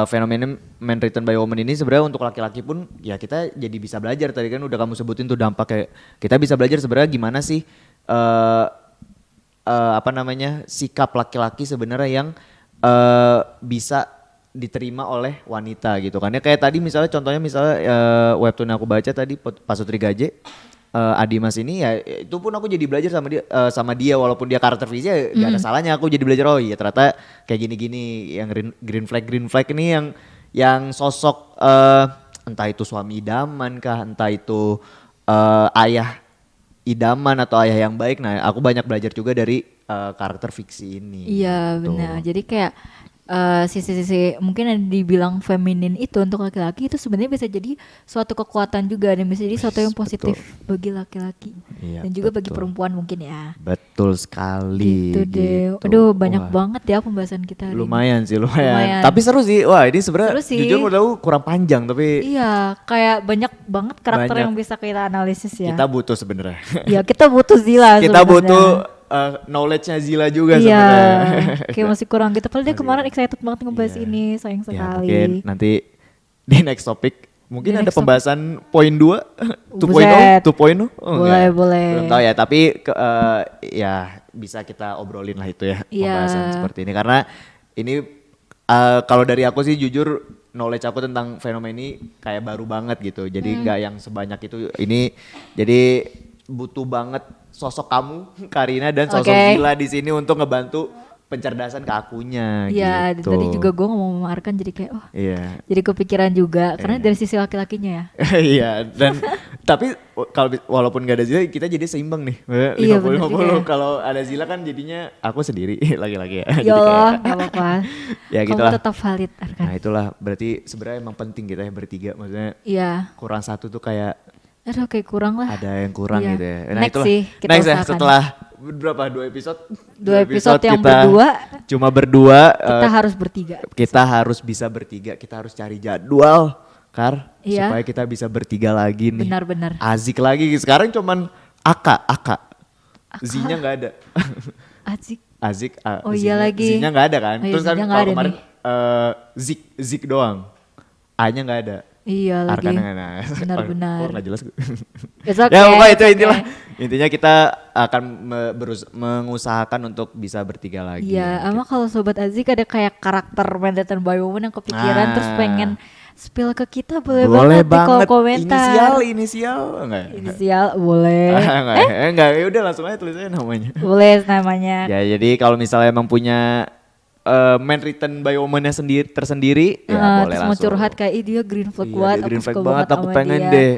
fenomena Man Written by Woman ini sebenarnya untuk laki-laki pun ya kita jadi bisa belajar. Tadi kan udah kamu sebutin tuh dampaknya. Kita bisa belajar sebenarnya gimana sih apa namanya sikap laki-laki sebenarnya yang bisa diterima oleh wanita gitu kan. Ya kayak tadi misalnya contohnya misalnya webtoon yang aku baca tadi Pasutri Gaje, Adimas ini ya itu pun aku jadi belajar sama dia walaupun dia karakter fiksi ya gak ada salahnya aku jadi belajar, oh iya ternyata kayak gini-gini yang green flag ini yang sosok entah itu suami idaman kah, entah itu ayah idaman atau ayah yang baik. Nah, aku banyak belajar juga dari karakter fiksi ini. Iya gitu. benar. Jadi kayak sisi-sisi mungkin yang dibilang feminin itu untuk laki-laki itu sebenarnya bisa jadi suatu kekuatan juga dan bisa jadi suatu yang positif bagi laki-laki Iya, dan juga bagi betul. perempuan mungkin ya. Betul sekali. Gitu deh. gitu. Aduh banyak Wah, banget ya pembahasan kita hari ini. lumayan sih, Lumayan. Tapi seru sih. Wah, ini sebenarnya Seru sih. jujur menurut aku kurang panjang tapi Iya, kayak banyak banget karakter Banyak. yang bisa kita analisis ya. kita butuh sebenarnya. Iya, kita butuh Zila Kita sebenarnya. butuh knowledge-nya Zila juga Iya, sebenarnya. kayak masih kurang gitu. Padahal dia Masih kemarin excited banget ngebahas Iya. ini, sayang Ya, sekali. mungkin nanti di next topic mungkin Di ada next topic. pembahasan poin 2, 2.0, Buset. 2.0. Oh, Boleh, enggak. boleh. Belum tahu ya, tapi ya bisa kita obrolin lah itu ya, Iya. pembahasan seperti ini karena ini kalau dari aku sih jujur knowledge aku tentang fenomena ini kayak baru banget gitu. Jadi nggak yang sebanyak itu ini. Jadi butuh banget sosok kamu Karina dan sosok Oke. Zila di sini untuk ngebantu pencerdasan ke akunya Iya, dan gitu. tadi juga gue ngomong sama Arkan jadi kayak Iya. jadi kepikiran juga karena dari sisi laki-lakinya ya. Iya, dan Tapi kalau walaupun gak ada Zila kita jadi seimbang nih. Iya, bener 50-50. juga ya. Kalau ada Zila kan jadinya aku sendiri lagi-lagi ya. Ya Jadi Allah, kayak- gak apa-apa. Ya Kamu gitulah. tetap valid, Arkan. Nah itulah berarti sebenarnya emang penting kita ya bertiga. Maksudnya Iya. kurang satu tuh kayak Aduh kayak kurang lah. ada yang kurang Iya. gitu ya. Next sih, kita Next ya usahakan. setelah berapa 2 episode? Dua episode yang kita berdua. Cuma berdua. Kita harus bertiga. Kita harus bisa bertiga. Kita harus cari jadwal, Kar, Iya. supaya kita bisa bertiga lagi nih. Benar-benar. Azik lagi. Sekarang cuman Aka. Z-nya nggak ada. Asik. Azik. Oh iya lagi. Z-nya nggak ada kan? Oh iya, Terus kan Z-nya nggak kalau ada kemarin nih. Zik doang. A-nya nggak ada. Iya lagi. Arkana nggak ada. Benar-benar. Oh nggak jelas. It's okay, Ya pokoknya itu it's intilah. okay. Intinya kita akan mengusahakan untuk bisa bertiga lagi. Iya, ama kalau Sobat Azik ada kayak karakter Manhattan by Woman yang kepikiran terus pengen spill ke kita boleh, banget di kolom komentar. Inisial enggak? Inisial boleh. Enggak, ya udah langsung aja tulis aja namanya. Boleh namanya. Ya jadi kalau misalnya emang punya man written by woman-nya tersendiri ya boleh terus mau langsung. curhat kayak ih dia green flag Iya, banget, dia green aku flag suka banget, aku sama pengen dia. deh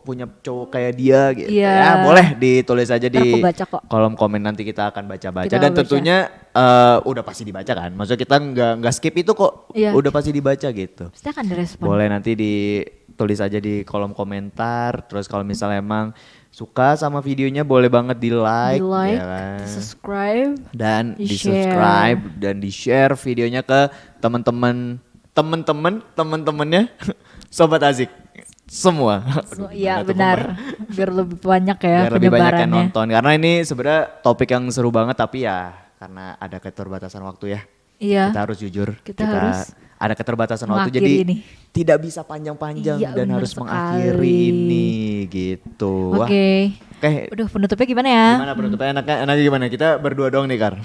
punya cowok kayak dia gitu. Iya. Ya boleh ditulis aja Ntar di aku baca kok. kolom komen, nanti kita akan baca-baca Kita dan baca. tentunya udah pasti dibaca kan. Maksudnya kita nggak skip itu kok. Iya. Udah pasti dibaca gitu. Pasti akan direspon. Boleh nanti ditulis aja di kolom komentar. Terus kalau misalnya emang suka sama videonya boleh banget di like, Di like, ya kan? di subscribe. Dan di di share. subscribe dan di share videonya ke temen-temennya Sobat Azik semua. Aduh, Iya gimana tuh, benar, Mbak? biar lebih banyak ya Biar lebih banyak yang penyebarannya. nonton karena ini sebenarnya topik yang seru banget, tapi ya karena ada keterbatasan waktu ya. Iya. Kita harus jujur. Kita harus ada keterbatasan waktu mengakhiri jadi ini. tidak bisa panjang-panjang Iya, dan benar harus sekali. mengakhiri ini gitu. Wah, Oke. Oke. Udah penutupnya gimana ya? Gimana penutupnya enaknya gimana? Kita berdua doang nih, Kar.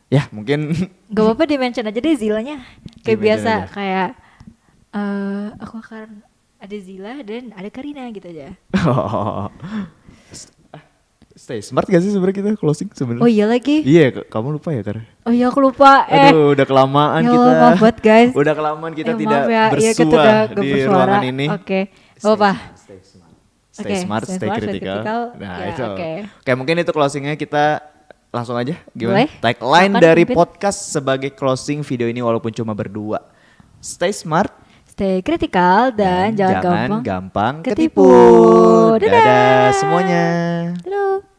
Ya mungkin Gak apa-apa di mention aja deh Zilanya. Kayak Di-mention biasa aja. kayak aku akan ada Zila dan ada Karina gitu aja. Stay smart gak sih sebenarnya kita closing sebenarnya? Oh iya lagi. Iya, kamu lupa ya, Kar? Oh iya aku lupa. Aduh, udah kelamaan ya kita. Allah, maaf banget, guys. Udah kelamaan kita Maaf tidak ya. Iya, kita bersua udah gak di bersuara. ruangan ini. Oke. Gak apa-apa. Stay smart, Oke, stay stay smart, stay critical. critical. Nah, Ya, itu. oke. Oke, mungkin itu closingnya kita langsung aja. Gimana? Boleh. Tagline Silakan, dari pimpin. podcast sebagai closing video ini walaupun cuma berdua. Stay smart Stay critical dan jangan gampang gampang ketipu. ketipu. Dadah semuanya. Dadah.